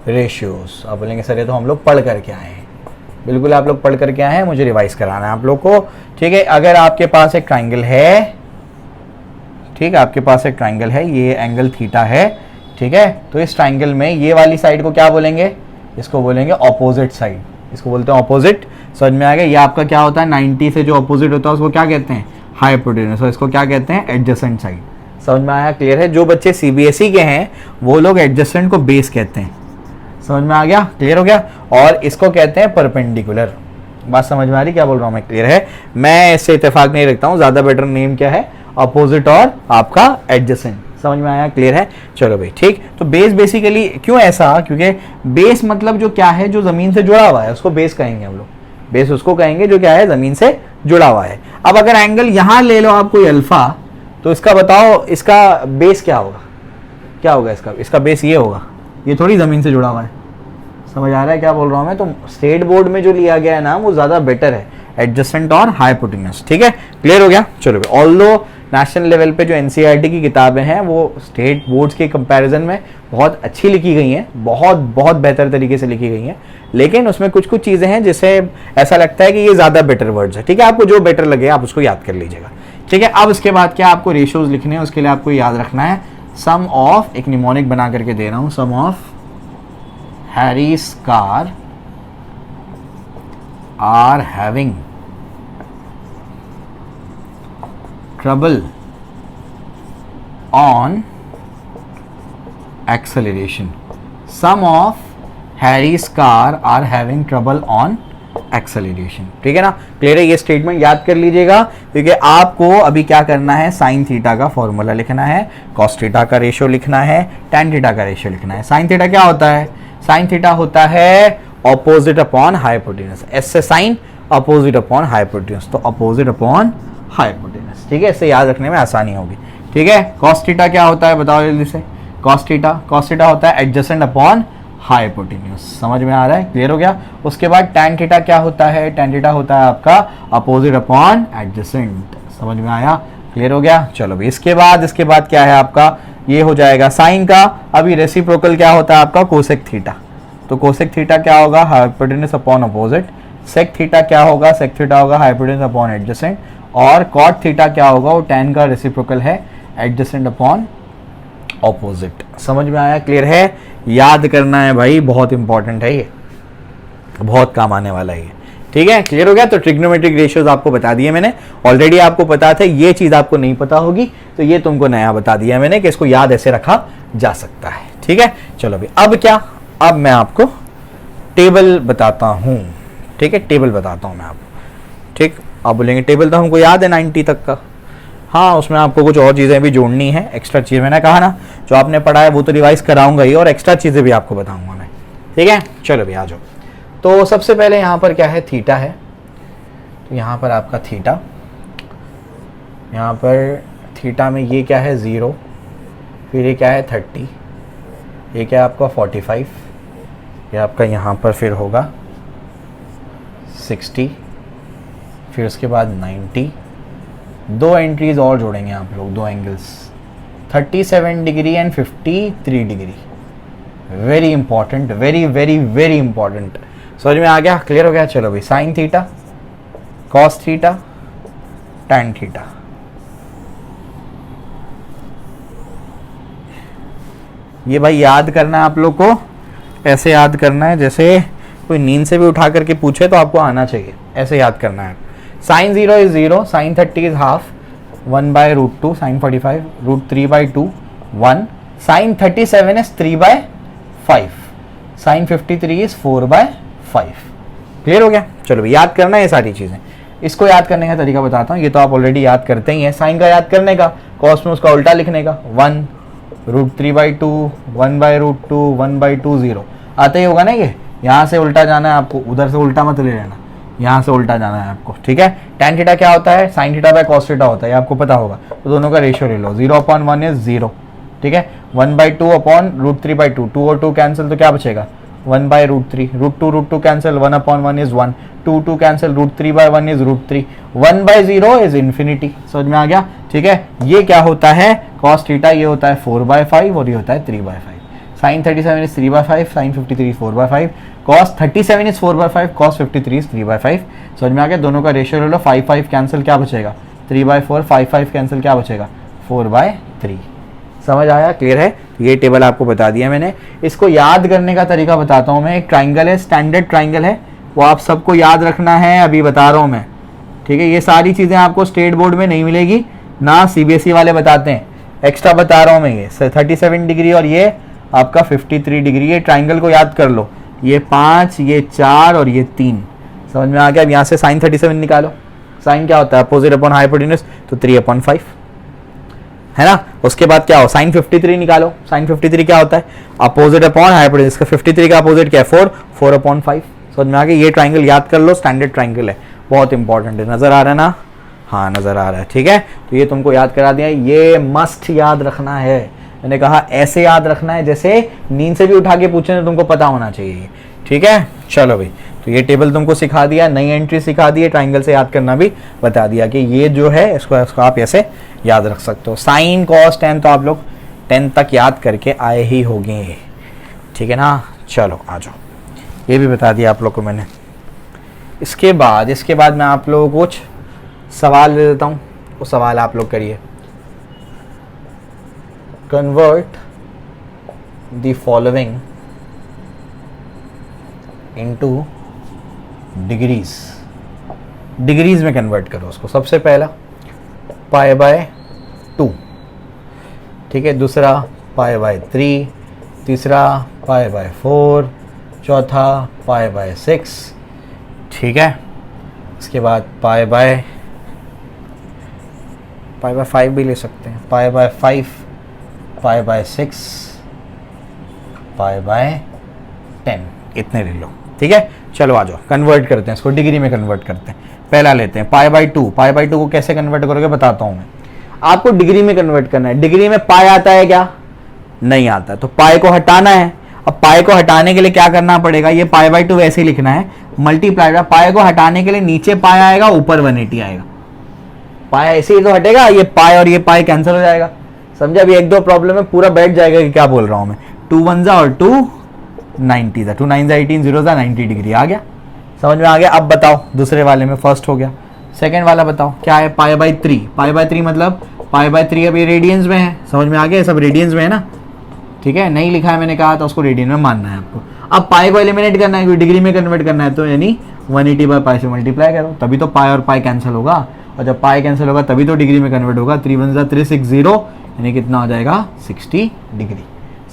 रेशियोज। आप बोलेंगे सर ये तो हम लोग पढ़ करके आए हैं। बिल्कुल आप लोग पढ़ करके आए हैं, मुझे रिवाइज कराना है आप लोग को, ठीक है। अगर आपके पास एक ट्राइंगल है, ठीक है, आपके पास एक ट्राइंगल है, ये एंगल थीटा है, ठीक है। तो इस ट्राइंगल में ये वाली साइड को क्या बोलेंगे? इसको बोलेंगे ऑपोजिट साइड, इसको बोलते हैं ऑपोजिट। समझ में आ गया? ये आपका क्या होता है? 90 से जो ऑपोजिट होता है उसको क्या कहते हैं? हाइपोटेन्यूज। और इसको क्या कहते हैं? Adjacent side. समझ में आया? क्लियर है? जो बच्चे सीबीएसई के हैं वो लोग एडजेसेंट को बेस कहते हैं। समझ में आ गया? क्लियर हो गया? और इसको कहते हैं परपेंडिकुलर। बात समझ में आ रही? क्या बोल रहा हूं मैं? क्लियर है? मैं इससे इत्तेफाक नहीं रखता हूं, ज्यादा बेटर नेम क्या है? अपोजिट और आपका एडजेसेंट। समझ में आया? क्लियर है? चलो भाई, ठीक। तो बेस बेसिकली क्यों ऐसा? क्योंकि बेस मतलब जो क्या है, जो जमीन से जुड़ा हुआ है उसको बेस कहेंगे हम लोग। बेस उसको कहेंगे जो क्या है? जमीन से जुड़ा हुआ है। अब अगर एंगल यहां ले लो आप कोई अल्फा, तो इसका बताओ इसका बेस क्या होगा? क्या होगा इसका बेस ये होगा, ये थोड़ी जमीन से जुड़ा हुआ है। समझ आ रहा है क्या बोल रहा हूं मैं? तो स्टेट बोर्ड में जो लिया गया है नाम वो ज्यादा बेटर है, एडजेसेंट और हाइपोटेन्यूज, ठीक है। क्लियर हो गया? चलो, ऑल्दो नेशनल लेवल पे जो एनसीईआरटी की किताबें हैं वो स्टेट बोर्ड्स के कंपैरिजन में बहुत अच्छी लिखी गई हैं, बहुत बहुत बेहतर तरीके से लिखी गई हैं, लेकिन उसमें कुछ कुछ चीजें हैं जिससे ऐसा लगता है कि ये ज्यादा बेटर वर्ड्स है, ठीक है। आपको जो बेटर लगे आप उसको याद कर लीजिएगा, ठीक है। अब इसके बाद क्या आपको रेशियोज लिखने हैं, उसके लिए आपको याद रखना है सम ऑफ, एक निमोनिक बना करके दे रहा हूं, some of Harry's car are having trouble on acceleration. Some of Harry's car are having trouble on acceleration. ठीक है ना, क्लियर है? ये स्टेटमेंट याद कर लीजिएगा, क्योंकि आपको अभी क्या करना है, साइन थीटा का फॉर्मूला लिखना है, कॉस थीटा का रेशियो लिखना है, टैन थीटा का रेशियो लिखना है. साइन थीटा क्या होता है? साइन थीटा होता है ऑपोजिट अपॉन हाइपोटेनस. एस से साइन, अपोजिट अपॉन हाइपोटेनस, तो अपोजिट अपॉन हाइपोटेनस. ठीक है, इससे याद रखने में आसानी होगी. ठीक है, कॉस थीटा क्या होता है बताओ जल्दी से. कॉस थीटा होता है एडजेसेंट अपॉन हाइपोटेन्यूज. समझ में आ रहा है? क्लियर हो गया. उसके बाद टैन थीटा क्या होता है? टैन थीटा होता है आपका अपोजिट अपॉन एडजेसेंट. समझ में आया? क्लियर हो गया. चलो भाई, इसके बाद क्या है आपका, ये हो जाएगा साइन का. अभी रेसिप्रोकल क्या होता है आपका? Cosec theta. तो कोसेक थीटा क्या होगा? Hypotenuse upon opposite. Sec theta क्या होगा? सेक थीटा होगा हाइपोटेन्यूज अपॉन एडजेसेंट. और कॉट थीटा क्या होगा? वो टैन का रेसिप्रोकल है, एडजेसेंट अपॉन ऑपोजिट. समझ में आया? क्लियर है? याद करना है भाई, बहुत इंपॉर्टेंट है ये, बहुत काम आने वाला है ये. ठीक है, क्लियर हो गया. तो ट्रिग्नोमेट्रिक रेशियोज आपको बता दिए मैंने ऑलरेडी. आपको पता था, ये चीज आपको नहीं पता होगी, तो ये तुमको नया बता दिया मैंने कि इसको याद ऐसे रखा जा सकता है. ठीक है, चलो भाई. अब क्या, अब मैं आपको टेबल बताता हूं. ठीक है, टेबल बताता हूं मैं आपको. ठीक, आप बोलेंगे टेबल तो हमको याद है 90 तक का. हाँ, उसमें आपको कुछ और चीज़ें भी जोड़नी है, एक्स्ट्रा चीज़. मैंने कहा ना, जो आपने पढ़ा है वो तो रिवाइज कराऊंगा ही, और एक्स्ट्रा चीज़ें भी आपको बताऊंगा मैं. ठीक है, चलो भी आ जाओ. तो सबसे पहले यहाँ पर क्या है? थीटा है. तो यहाँ पर आपका थीटा, यहाँ पर थीटा में ये क्या है? 0. फिर ये क्या है? 30. ये क्या है आपका? 45. ये आपका यहाँ पर फिर होगा 60. फिर उसके बाद 90. दो एंट्रीज और जोड़ेंगे आप लोग, दो angles, 37 degree and 53 degree. Very important, very very very important. समझ में आ गया? क्लियर हो गया. चलो भाई, sine theta, cos theta, tan theta. ये भाई याद करना है आप लोग को, ऐसे याद करना है जैसे कोई नींद से भी उठा करके पूछे तो आपको आना चाहिए. ऐसे याद करना है. Sine 0 is 0, sine 30 is half, 1/√2, sine 45 √3/2, 1, sine 37 is 3/5, sine 53 is 4/5. Clear हो गया. चलो भाई, याद करना है ये सारी चीजें. इसको याद करने का तरीका बताता हूँ. ये तो आप ऑलरेडी याद करते ही हैं. साइन का याद करने का, कॉस में उसका उल्टा लिखने का, 1 √3/2, 1/√2, 1/2, 0. आता ही होगा ना ये. यहाँ से उल्टा जाना है आपको, उधर से उल्टा मत ले लेना, यहाँ से उल्टा जाना है आपको. ठीक है. टैन थीटा क्या होता है? Sine theta by cos theta होता है, ये आपको पता होगा. तो दोनों का रेशियो ले लो. 0/1 इज 0. ठीक है. 1/2 अपॉन √3/2, 2 और 2 कैंसिल, तो क्या बचेगा? 1/√3. √2 cancel, 1/1 is 1, 2 cancel, √3/1 is √3, 1/0 is infinity. समझ में आ गया? ठीक है. ये क्या होता है? Cos theta. ये होता है 4/5 और ये होता है 3/5. Sine 37 is 3/5, sine 53 4/5, cos 37 is 4/5, cos 53 is 3/5. समझ में आ गया? दोनों का रेशियो ले लो. 5/5 कैंसिल, क्या बचेगा? 3/4, 5/5 कैंसिल, क्या बचेगा? 4/3. समझ आया? क्लियर है? ये टेबल आपको बता दिया मैंने. इसको याद करने का तरीका बताता हूँ मैं. एक ट्राइंगल है, स्टैंडर्ड ट्राइंगल है, वो आप सबको याद रखना है. अभी बता रहा हूँ मैं. ठीक है. ये सारी चीज़ें आपको स्टेट बोर्ड में नहीं मिलेगी ना, CBSE वाले बताते हैं. एक्स्ट्रा बता रहा हूँ मैं. ये 37 डिग्री और ये आपका 53 डिग्री. ये ट्राइंगल को याद कर लो. ये 5, ये 4 और ये 3. समझ में आ गया? अब यहाँ से साइन 37 निकालो. साइन क्या होता है? अपोजिट अपॉन हाइपोटेन्यूज, तो 3/5 है ना. उसके बाद क्या हो? साइन 53 निकालो. साइन 53 क्या होता है? Opposite upon hypotenuse. 53 का अपोजिट क्या है? 4/5. समझ में आ गया? ये ट्राइंगल याद कर लो, स्टैंडर्ड ट्राइंगल है, बहुत इंपॉर्टेंट है. नजर आ रहा है ना? हाँ, नजर आ रहा है. ठीक है. तो ये तुमको याद करा दिया. ये मस्ट याद रखना है. मैंने कहा ऐसे याद रखना है जैसे नींद से भी उठा के पूछे तो तुमको पता होना चाहिए. ठीक है. चलो भाई, तो ये टेबल तुमको सिखा दिया, नई एंट्री सिखा दी है, ट्राइंगल से याद करना भी बता दिया कि ये जो है इसको आप ऐसे याद रख सकते हो. साइन कॉस टैन तो आप लोग 10 तक याद करके आए ही होंगे. ठीक है ना. चलो आ जाओ, ये भी बता दिया आप लोग को मैंने. इसके बाद मैं आप लोगों को कुछ सवाल दे देता हूँ, वो सवाल आप लोग करिए. Convert the following into degrees. Degrees में कन्वर्ट करो उसको. सबसे पहला पाई बाय 2, ठीक है, दूसरा पाई बाय 3, तीसरा पाई बाय 4, चौथा पाई बाय 6, ठीक है, इसके बाद पाई बाय 5 भी ले सकते हैं, pi by 5, pi by 6, pi by 10, इतने ले लो, ठीक है। चलो आ जाओ, कन्वर्ट करते हैं इसको, डिग्री में कन्वर्ट करते हैं। पहला लेते हैं पाई बाय 2, पाई बाय 2 को कैसे कन्वर्ट करोगे बताता हूं मैं, आपको डिग्री में कन्वर्ट करना है। डिग्री में पाई आता है क्या? नहीं आता, तो पाई को हटाना है। अब पाई को हटाने के लिए क्या करना पड़ेगा, ये पाई बाय 2 वैसे ही लिखना है, मल्टीप्लाई बाय, पाई को हटाने के लिए नीचे पाई आएगा, ऊपर 180 आएगा, पाई ऐसे ही तो हटेगा, ये पाई और ये पाई कैंसिल हो जाएगा। समझा? अभी एक दो प्रॉब्लम में पूरा बैठ जाएगा कि क्या बोल रहा हूं मैं। 2 1 और 2 90 था, 2 9 18 0 था, 90 डिग्री आ गया, समझ में आ गया। अब बताओ दूसरे वाले में फर्स्ट हो गया, सेकंड वाला बताओ क्या है, पाई बाय 3, पाई बाय 3 मतलब पाई बाय 3 अभी रेडियंस में है, समझ में आ गया, सब रेडियंस में है ना, ठीक है, नहीं लिखा है मैंने कहा तो उसको रेडियन में मानना है आपको। अब पाई को एलिमिनेट करना है, डिग्री में कन्वर्ट करना है, तो यानी 180 बाय पाई से मल्टीप्लाई करो, तभी तो पाई और पाई कैंसिल होगा, और जब पाई कैंसिल होगा तभी तो डिग्री में कन्वर्ट होगा। 3 1 360 यानी कितना हो जाएगा 60 डिग्री।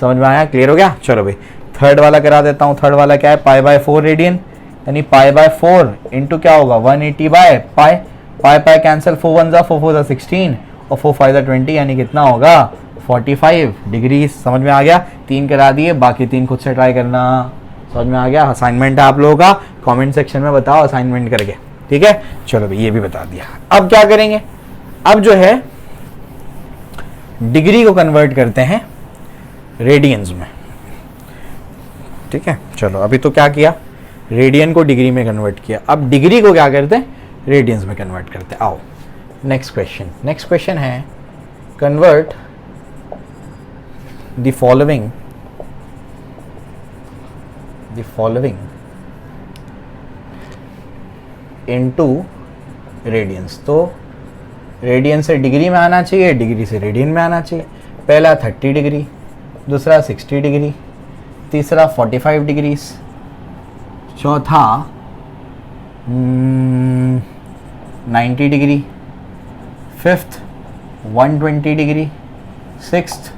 समझ में आया? क्लियर हो गया? चलो भाई थर्ड वाला करा देता हूँ। थर्ड वाला क्या है, पाई बाय 4 रेडियन, यानी पाई बाय 4 इंटू क्या होगा 180 by pi, pi pi cancel, 4 1 4 4 16 और 4 5 20, यानी कितना होगा 45 डिग्री। समझ में आ गया? 3 करा दिए, बाकी 3 खुद से ट्राई करना। समझ में आ गया? असाइनमेंट है आप लोगों का, कमेंट सेक्शन में बताओ असाइनमेंट करके, ठीक है। चलो भाई ये भी बता दिया। अब क्या करेंगे, अब जो है डिग्री को कन्वर्ट करते हैं रेडियंस में, ठीक है। चलो अभी तो क्या किया, रेडियन को डिग्री में कन्वर्ट किया, अब डिग्री को क्या करते हैं, रेडियंस में कन्वर्ट करते हैं। आओ नेक्स्ट क्वेश्चन। नेक्स्ट क्वेश्चन है convert the following into radiance. तो रेडियन से डिग्री में आना चाहिए, डिग्री से रेडियन में आना चाहिए। पहला 30 डिग्री, दूसरा 60 डिग्री, तीसरा 45 डिग्री, चौथा 90 degree, fifth 120 degree, sixth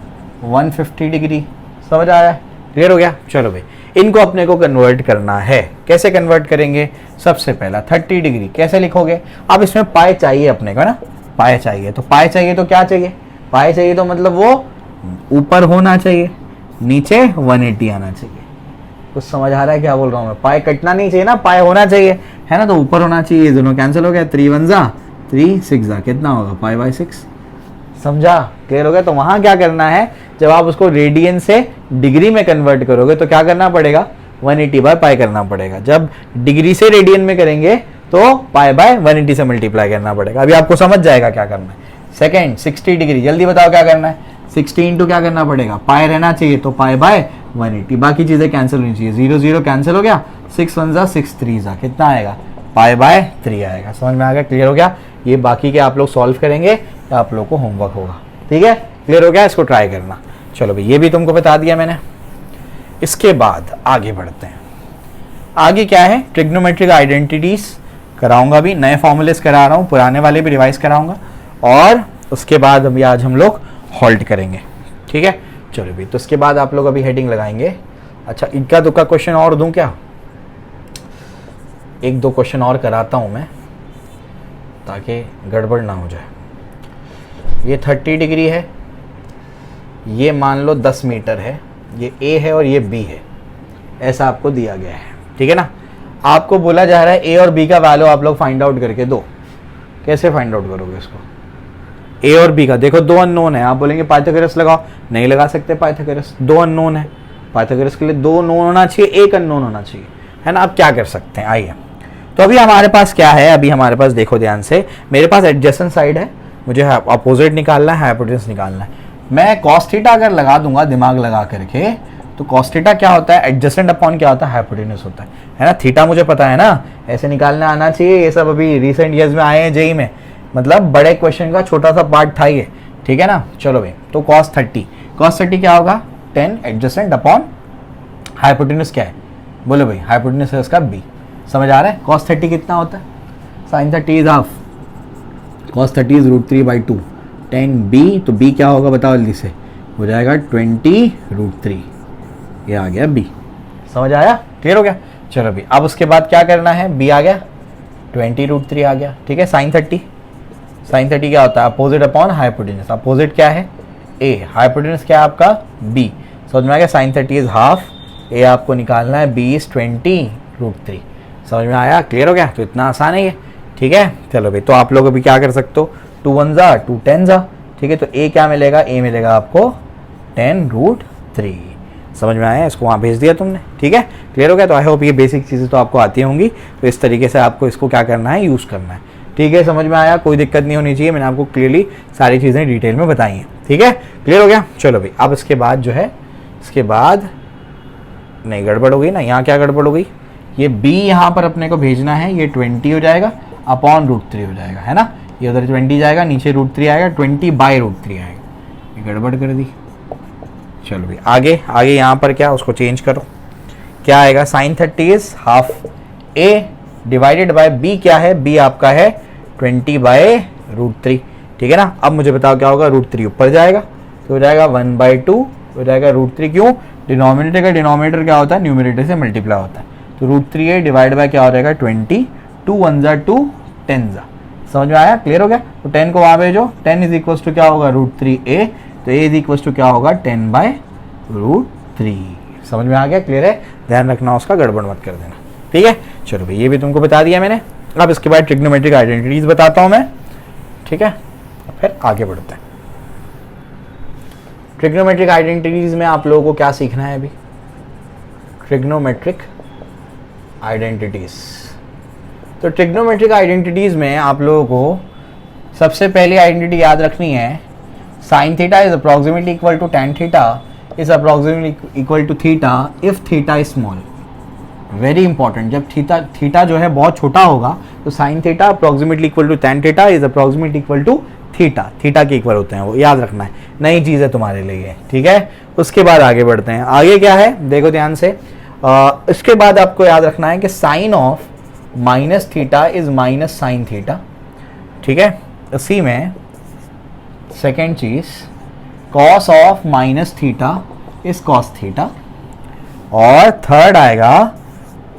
150 degree. समझ आया? क्लियर हो गया? चलो भाई इनको अपने को कन्वर्ट करना है। कैसे कन्वर्ट करेंगे? सबसे पहला 30 डिग्री कैसे लिखोगे? अब इसमें पाई चाहिए अपने को ना, पाई चाहिए, तो पाई चाहिए तो क्या चाहिए, पाई चाहिए तो मतलब वो ऊपर होना चाहिए, नीचे 180 आना चाहिए। कुछ समझ आ रहा है क्या बोल रहा हूँ मैं? पाई कटना नहीं चाहिए ना, पाई होना चाहिए, है ना, तो ऊपर होना चाहिए। दोनों कैंसिल हो गया, 3 1 3 6 कितना होगा पाई बाय 6। समझा? क्लियर हो गया? तो वहां क्या करना है, जब आप उसको रेडियन से डिग्री में कन्वर्ट करोगे तो क्या करना पड़ेगा, 180 बाय पाई करना पड़ेगा। जब डिग्री से रेडियन में करेंगे तो पाई बाय 180 से मल्टीप्लाई करना पड़ेगा। अभी आपको समझ जाएगा क्या करना है। सेकंड 60 डिग्री, जल्दी बताओ क्या करना है। 60 इंटू क्या करना पड़ेगा, पाई रहना चाहिए तो पाई बाय 180, बाकी चीजें कैंसिल होनी चाहिए, 0 0 कैंसिल हो गया, 6 1 6 3 कितना आएगा, पाई बाय 3 आएगा। समझ में आ गया? क्लियर हो गया? ये बाकी के आप लोग सॉल्व करेंगे, आप लोग को होमवर्क होगा, ठीक है। क्लियर हो गया? इसको ट्राई करना। चलो भाई ये भी तुमको बता दिया मैंने। इसके बाद आगे बढ़ते हैं। आगे क्या है, ट्रिग्नोमेट्रिक आइडेंटिटीज कराऊंगा, भी नए फॉर्मूलेस करा रहा हूँ, पुराने वाले भी रिवाइज कराऊंगा, और उसके बाद अभी आज हम लोग हॉल्ट करेंगे, ठीक है। चलो भाई तो उसके बाद आप लोग अभी हेडिंग लगाएंगे। अच्छा इनका दुक्का क्वेश्चन और दूं क्या, एक दो क्वेश्चन और कराता हूं मैं ताकि गड़बड़ ना हो जाए। ये 30 डिग्री है, ये मान लो 10 मीटर है, ये ए है और ये बी है, ऐसा आपको दिया गया है, ठीक है ना। आपको बोला जा रहा है ए और बी का वैल्यू आप लोग फाइंड आउट करके दो। कैसे फाइंड आउट करोगे इसको, ए और बी का देखो दो अननोन है, आप बोलेंगे पाइथागोरस लगाओ, नहीं लगा सकते पाइथागोरस, दो अननोन है, पाइथागोरस के लिए दो नोन होना चाहिए, एक अननोन होना चाहिए, है ना। आप क्या कर सकते हैं, आइए। तो अभी हमारे पास क्या है, अभी हमारे पास देखो ध्यान से, मेरे पास एडजेसेंट साइड है, मुझे अपोजिट निकालना है, हाइपोटेन्यूस निकालना है। मैं cos थीटा अगर लगा दूंगा दिमाग लगा करके, तो cos थीटा क्या होता है, एडजेसेंट अपॉन क्या होता है, हाइपोटेन्यूस होता है ना। थीटा मुझे पता है ना, ऐसे निकालना आना चाहिए, ये सब अभी रिसेंट ईयर्स में आए हैं जेई में, मतलब बड़े क्वेश्चन का छोटा सा पार्ट था ये, ठीक है ना। चलो भाई तो cos 30 क्या होगा, 10 एडजेसेंट अपॉन हाइपोटेन्यूस क्या है, बोलो भाई, हाइपोटेन्यूस है उसका b। समझ आ रहा है? cos 30 कितना होता है, sin 30 is half, cos 30 is √3/2 10 b, तो b क्या होगा बताओ जल्दी से, हो जाएगा 20 √3, ये आ गया b। समझ आया, क्लियर हो गया। चलो भी अब उसके बाद क्या करना है, b आ गया 20 √3 आ गया, ठीक है। sin 30 क्या होता है, अपोजिट अपॉन हाइपोटेन्यूज, अपोजिट क्या है a, हाइपोटेन्यूज क्या है आपका b, समझ में आ गया। sin 30 इज हाफ, a आपको निकालना है, b इज 20 √3, समझ में आया, क्लियर हो गया। तो इतना आसान है ये, ठीक है। चलो भाई, तो आप लोग अभी क्या कर सकते हो, 2 1 जा 2 10 जा, ठीक है। तो a क्या मिलेगा, a मिलेगा आपको 10 √3, समझ में आया, इसको वहाँ भेज दिया तुमने, ठीक है, क्लियर हो गया। तो आई होप ये बेसिक चीज़ें तो आपको आती होंगी, तो इस तरीके से आपको इसको क्या करना है, यूज़ करना है, ठीक है। समझ में आया, कोई दिक्कत नहीं होनी चाहिए, मैंने आपको क्लियरली सारी चीज़ें डिटेल में बताई हैं, ठीक है, क्लियर हो गया। चलो भाई, अब इसके बाद जो है, इसके बाद नहीं गड़बड़ हो गई ना, यहाँ क्या गड़बड़ हो गई, ये b यहाँ पर अपने को भेजना है, ये 20 हो जाएगा अपॉन √3 हो जाएगा, है ना, ये उधर 20 जाएगा, नीचे √3 आएगा, 20/√3 आएगा, ये गड़बड़ कर दी। चलो भाई आगे यहाँ पर क्या, उसको चेंज करो, क्या आएगा, sin 30 is half a divided by b, क्या है b आपका है 20/√3, ठीक है ना। अब मुझे बताओ क्या होगा, √3 ऊपर जाएगा तो हो जाएगा 1/2 हो जाएगा √3, क्यों, डिनोमिनेटर का डिनोमिनेटर क्या होता है, न्यूमरेटर से मल्टीप्लाई होता है, तो √3 है डिवाइड बाय क्या हो जाएगा 20, 2 1 जा 2 10 जा, समझ में आया, क्लियर हो गया। तो 10 को वहाँ भेजो, 10 इज इक्वल टू क्या होगा √3a, तो a इज इक्वल टू क्या होगा 10/√3, समझ में आ गया, क्लियर है, ध्यान रखना उसका, गड़बड़ मत कर देना, ठीक है। चलो भाई, ये भी तुमको बता दिया मैंने। अब इसके बाद ट्रिग्नोमेट्रिक आइडेंटिटीज बताता हूँ मैं, ठीक है, फिर आगे बढ़ते हैं। ट्रिग्नोमेट्रिक आइडेंटिटीज में आप लोगों को क्या सीखना है अभी, ट्रिग्नोमेट्रिक आइडेंटिटीज। तो ट्रिग्नोमेट्रिक आइडेंटिटीज में आप लोगों को सबसे पहली आइडेंटिटी याद रखनी है, sin theta is approximately equal to tan theta is approximately equal to theta if theta is small. Very important, जब थीटा जो है बहुत छोटा होगा तो sin theta approximately equal to tan theta is approximately equal to theta के इक्वल होते हैं, वो याद रखना है, नई चीज़ है तुम्हारे लिए, ठीक है। उसके बाद आगे बढ़ते हैं, आगे क्या है देखो ध्यान से, इसके बाद आपको याद रखना है कि sine of minus theta is minus sine theta, ठीक है। इसी में सेकेंड चीज, cos of minus theta is cos theta, और थर्ड आएगा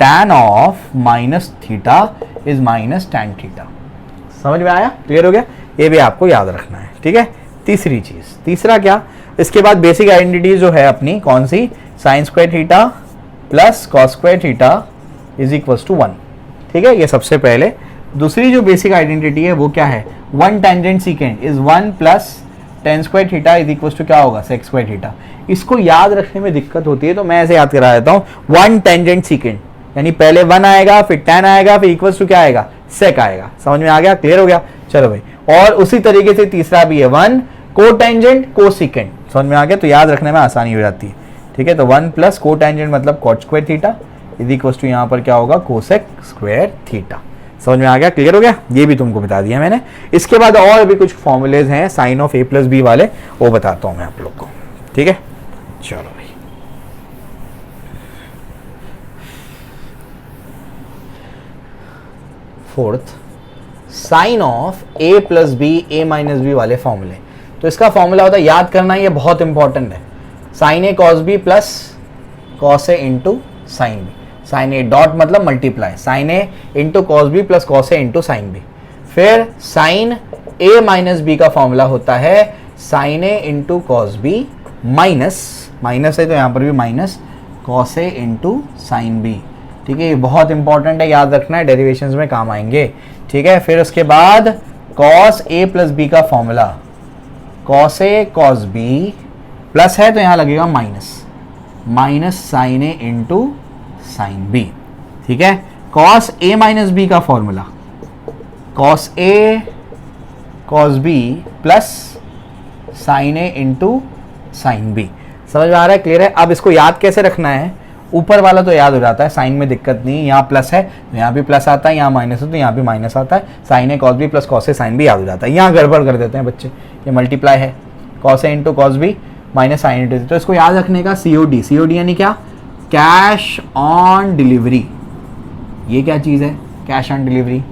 tan of minus theta is minus tan theta, समझ में आया, क्लियर हो गया, ये भी आपको याद रखना है, ठीक है। तीसरी चीज, तीसरा क्या, इसके बाद बेसिक आइडेंटिटी जो है अपनी कौन सी, sine square theta plus cos square theta is equal to 1, ठीक है, ये सबसे पहले। दूसरी जो बेसिक आइडेंटिटी है वो क्या है, 1 tangent secant is 1 plus tan square theta is equal to क्या होगा sec स्क्वायर थीटा। इसको याद रखने में दिक्कत होती है तो मैं ऐसे याद करा देता हूँ, 1 टेंजेंट सीकेंड, यानी पहले 1 आएगा फिर tan आएगा फिर इक्वल टू क्या आएगा sec आएगा, समझ में आ गया, क्लियर हो गया। चलो भाई, और उसी तरीके से तीसरा भी है 1 को टेंजेंट को सीकेंड, समझ में आ गया, तो याद रखने में आसानी हो जाती है, ठीक है। तो 1 प्लस को टेंजेंट मतलब cot square theta is equal to यहाँ पर क्या होगा कोसेक स्क्वायर थीटा, समझ में आ गया, क्लियर हो गया, ये भी तुमको बता दिया मैंने। इसके बाद और भी कुछ फॉर्मूलेज हैं sine of a plus B वाले, वो बताता हूँ मैं आप लोग को, ठीक है। चलो भाई, fourth, sine of a plus B a minus B वाले फॉर्मूले। तो इसका फॉर्मूला होता है, याद करना, ये बहुत इंपॉर्टेंट है, sine a cos B plus cos a into sine B, sine A dot मतलब multiply, sine A into cos B plus cos A into sine B. फिर साइन ए माइनस बी का फॉर्मूला होता है sine A into cos B minus, minus है तो यहाँ पर भी minus cos A into sine B, ठीक है, ये बहुत इंपॉर्टेंट है, याद रखना है, डेरिवेशंस में काम आएंगे, ठीक है। फिर उसके बाद कॉस ए प्लस बी का formula, cos A cos B plus है तो यहाँ लगेगा minus, minus sign A into sine B, ठीक है। कॉस ए माइनस बी का formula, cos A cos B plus sign A into sine B, समझ में आ रहा है, क्लियर है। अब इसको याद कैसे रखना है, ऊपर वाला तो याद हो जाता है, साइन में दिक्कत नहीं, यहाँ प्लस है तो यहाँ भी प्लस आता है, यहाँ माइनस है तो यहाँ भी माइनस आता है, sine A cos B plus cos A sine B याद हो जाता है। यहाँ गड़बड़ कर देते हैं बच्चे, ये मल्टीप्लाई है, cos A into cos B minus sine into, तो इसको याद रखने का COD, COD यानी क्या, कैश ऑन डिलीवरी। ये क्या चीज़ है, कैश ऑन डिलीवरी,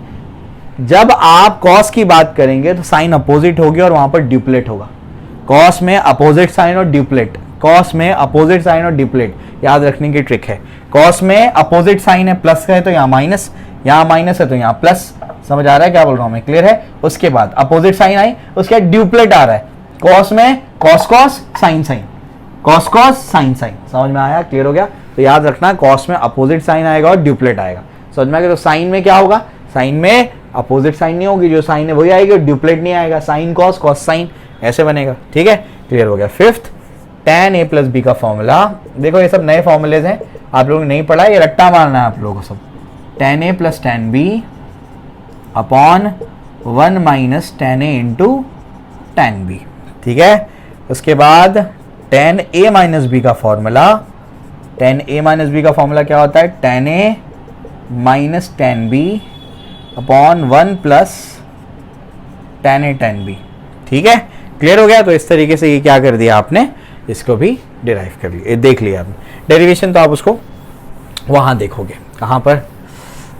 जब आप कॉस की बात करेंगे तो साइन अपोजिट होगी और वहां पर ड्यूप्लेट होगा। कॉस में अपोजिट साइन और ड्यूप्लेट, कॉस में अपोजिट साइन और ड्यूप्लेट याद रखने की ट्रिक है। कॉस में अपोजिट साइन है, प्लस का है तो यहाँ माइनस, यहाँ माइनस है तो यहाँ प्लस। समझ आ रहा है क्या बोल रहा हूं मैं, क्लियर है? उसके बाद अपोजिट साइन आई, उसके बाद ड्यूप्लेट आ रहा है। कॉस में cos cos sine sine, cos cos sine sine. समझ में आया, क्लियर हो गया? तो याद रखना कॉस में अपोजिट साइन आएगा और ड्यूप्लेट आएगा। समझ में आ गया? तो साइन में क्या होगा, साइन में अपोजिट साइन नहीं होगी, जो साइन है वही आएगी और ड्यूप्लेट नहीं आएगा। साइन कॉस कॉस साइन ऐसे बनेगा। ठीक है, क्लियर हो गया? Fifth, tan a plus B का फॉर्मूला। देखो ये सब नए फॉर्मूलेज हैं, आप लोगों ने नहीं पढ़ा, ये रट्टा मारना है आप लोगों को सब। tan a plus tan b upon 1 minus tan a into tan b। ठीक है, उसके बाद tan a माइनस बी का formula, tan a minus B का फॉर्मूला क्या होता है, tan a minus tan b upon 1 plus tan a tan b। ठीक है, क्लियर हो गया? तो इस तरीके से ये क्या कर दिया आपने, इसको भी डिराइव कर लिया, देख लिया आपने। डेरिवेशन तो आप उसको वहाँ देखोगे, कहाँ पर,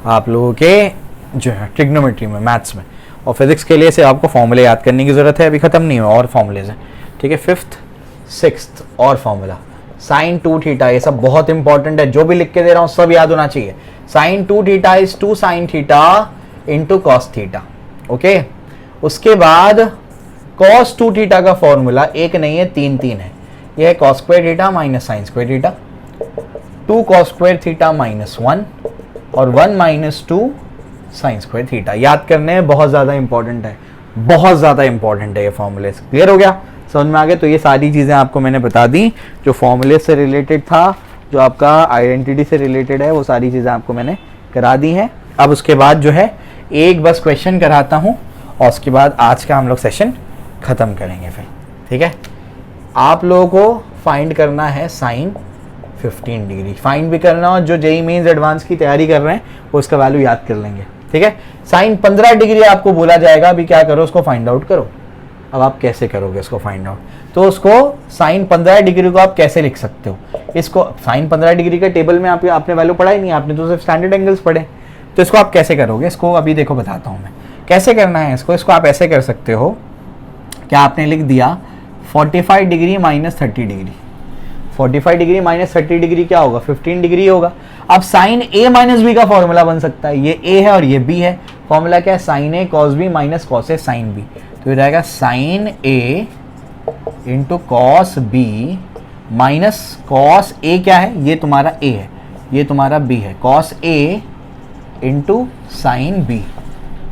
आप लोगों के जो है ट्रिग्नोमेट्री में, मैथ्स में। और फिजिक्स के लिए से आपको फॉर्मूले याद करने की ज़रूरत है, अभी ख़त्म नहीं हुआ, और फॉर्मूलेज हैं। ठीक है, फिफ्थ सिक्स्थ और फॉर्मूला साइन 2 थीटा, ये सब बहुत इंपॉर्टेंट है, जो भी लिख के दे रहा हूँ सब याद होना चाहिए। साइन 2 थीटा is 2 sine theta into cos theta. Okay, उसके बाद कॉस 2 थीटा का फॉर्मूला एक नहीं है, 3 है। यह है cos square theta minus sign square theta, 2 cos square theta minus 1 और 1 माइनस 2 साइन स्क्वायर थीटा। याद करने में बहुत ज़्यादा इंपॉर्टेंट है, बहुत ज़्यादा इंपॉर्टेंट है ये फॉर्मूले। क्लियर हो गया, समझ में आ गया? तो ये सारी चीज़ें आपको मैंने बता दी, जो फॉर्मूले से रिलेटेड था, जो आपका आइडेंटिटी से रिलेटेड है, वो सारी चीज़ें आपको मैंने करा दी हैं। अब उसके बाद जो है एक बस क्वेश्चन कराता हूँ और उसके बाद आज का हम लोग सेशन ख़त्म करेंगे फिर। ठीक है, आप लोगों को फाइंड करना है साइन 15 डिग्री, फाइंड भी करना, और जो जेईई मेंस एडवांस की तैयारी कर रहे हैं वो उसका वैल्यू याद कर लेंगे। ठीक है, साइन 15 डिग्री आपको बोला जाएगा, अभी क्या करो, उसको फाइंड आउट करो। अब आप कैसे करोगे उसको फाइंड आउट, तो उसको साइन 15 डिग्री को आप कैसे लिख सकते हो, इसको साइन 15 डिग्री के टेबल में आपने वैल्यू पढ़ा ही नहीं, आपने तो सिर्फ स्टैंडर्ड एंगल्स पढ़े। तो इसको आप कैसे करोगे, इसको अभी देखो बताता हूँ मैं कैसे करना है इसको आप ऐसे कर सकते हो, क्या आपने लिख दिया 45 degree minus 30 degree. 45 degree minus 30 degree क्या होगा, 15 डिग्री होगा। अब साइन ए माइनस बी का फॉर्मूला बन सकता है, ये ए है और ये बी है। फॉर्मूला क्या है, sine A cos B minus cos A sine B. तो ये रहेगा sine A into cos B minus cos A, क्या है, ये तुम्हारा ए है, ये तुम्हारा बी है, cos A into sine B.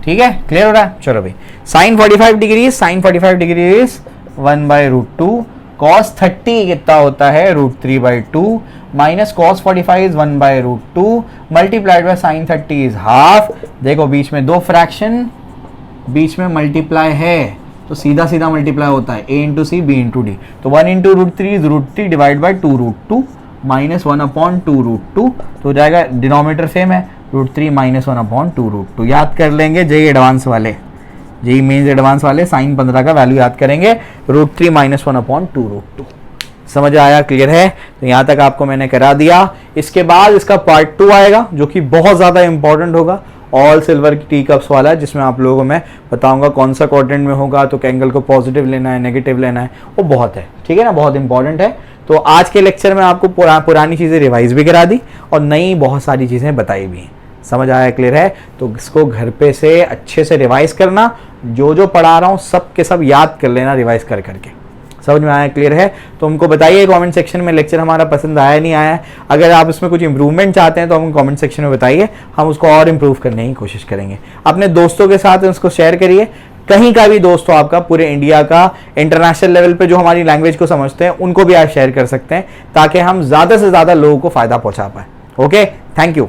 ठीक है, क्लियर हो रहा है? चलो भाई, sine 45 degree, sine 45 degree is 1/√2, cos 30 कितना होता है, √3/2 minus cos 45 is 1/√2 multiplied by sine 30 is half. देखो बीच में 2 फ्रैक्शन, बीच में मल्टीप्लाई है तो सीधा सीधा मल्टीप्लाई होता है, a into C B into D. तो 1 into √3 is √3 divide by 2√2 minus 1/2√2। तो हो जाएगा, डिनोमिनेटर सेम है, √3 माइनस 1/2√2। याद कर लेंगे जेईई एडवांस वाले, जेईई मेंस एडवांस वाले साइन 15 का वैल्यू याद करेंगे, √3 माइनस 1/2√2। समझ आया, क्लियर है? तो यहाँ तक आपको मैंने करा दिया। इसके बाद इसका पार्ट 2 आएगा जो कि बहुत ज़्यादा इंपॉर्टेंट होगा, ऑल सिल्वर की टी कप्स वाला, जिसमें आप लोगों को मैं बताऊंगा कौन सा क्वाड्रेंट में होगा, तो एंगल को पॉजिटिव लेना है, नेगेटिव लेना है, वो बहुत है। ठीक है ना, बहुत इंपॉर्टेंट है। तो आज के लेक्चर में आपको पुरानी चीज़ें रिवाइज भी करा दी और नई बहुत सारी चीज़ें बताई भी हैं। समझ आया, क्लियर है? तो इसको घर पे से अच्छे से रिवाइज करना, जो जो पढ़ा रहा हूँ सब के सब याद कर लेना रिवाइज कर करके। समझ में आया, क्लियर है? तो हमको बताइए कमेंट सेक्शन में लेक्चर हमारा पसंद आया नहीं आया। अगर आप उसमें कुछ इंप्रूवमेंट चाहते हैं तो हम कमेंट सेक्शन में बताइए, हम उसको और इम्प्रूव करने की कोशिश करेंगे। अपने दोस्तों के साथ उसको शेयर करिए, कहीं का भी दोस्त हो आपका, पूरे इंडिया का, इंटरनेशनल लेवल पे जो हमारी लैंग्वेज को समझते हैं उनको भी आप शेयर कर सकते हैं, ताकि हम ज़्यादा से ज़्यादा लोगों को फ़ायदा पहुँचा पाए। Okay, thank you.